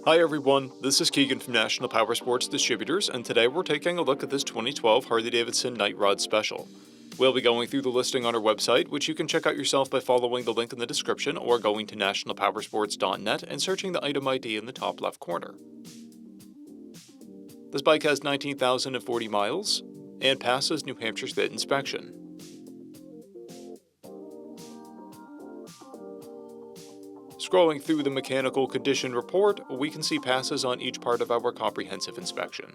Hi everyone, this is Keegan from National Powersports Distributors, and today we're taking a look at this 2012 Harley-Davidson Night Rod Special. We'll be going through the listing on our website, which you can check out yourself by following the link in the description or going to nationalpowersports.net and searching the item ID in the top left corner. This bike has 19,040 miles and passes New Hampshire's fit inspection. Scrolling through the mechanical condition report, we can see passes on each part of our comprehensive inspection.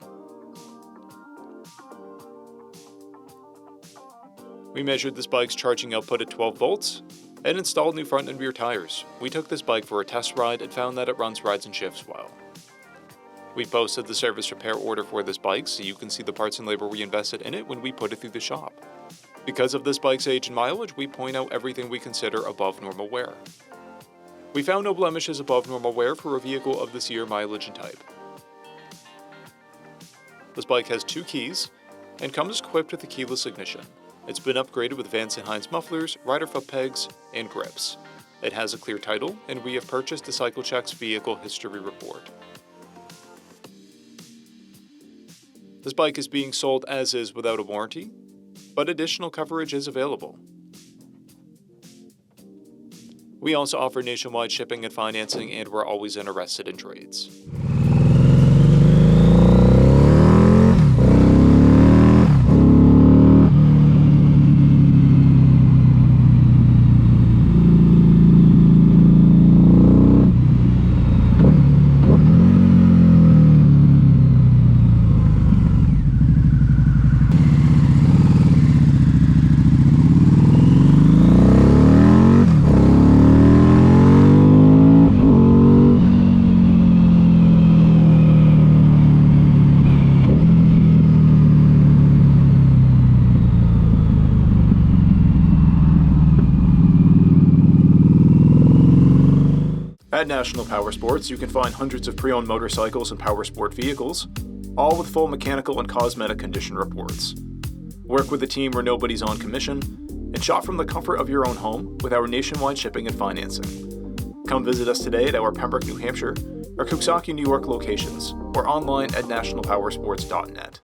We measured this bike's charging output at 12 volts and installed new front and rear tires. We took this bike for a test ride and found that it runs, rides, and shifts well. We posted the service repair order for this bike so you can see the parts and labor we invested in it when we put it through the shop. Because of this bike's age and mileage, we point out everything we consider above normal wear. We found no blemishes above normal wear for a vehicle of this year, mileage, and type. This bike has 2 keys and comes equipped with a keyless ignition. It's been upgraded with Vance & Hines mufflers, rider foot pegs, and grips. It has a clear title, and we have purchased a CycleCheck's vehicle history report. This bike is being sold as is without a warranty, but additional coverage is available. We also offer nationwide shipping and financing, and we're always interested in trades. At National Powersports, you can find hundreds of pre-owned motorcycles and powersport vehicles, all with full mechanical and cosmetic condition reports. Work with a team where nobody's on commission, and shop from the comfort of your own home with our nationwide shipping and financing. Come visit us today at our Pembroke, New Hampshire, or Coxsackie, New York locations, or online at nationalpowersports.net.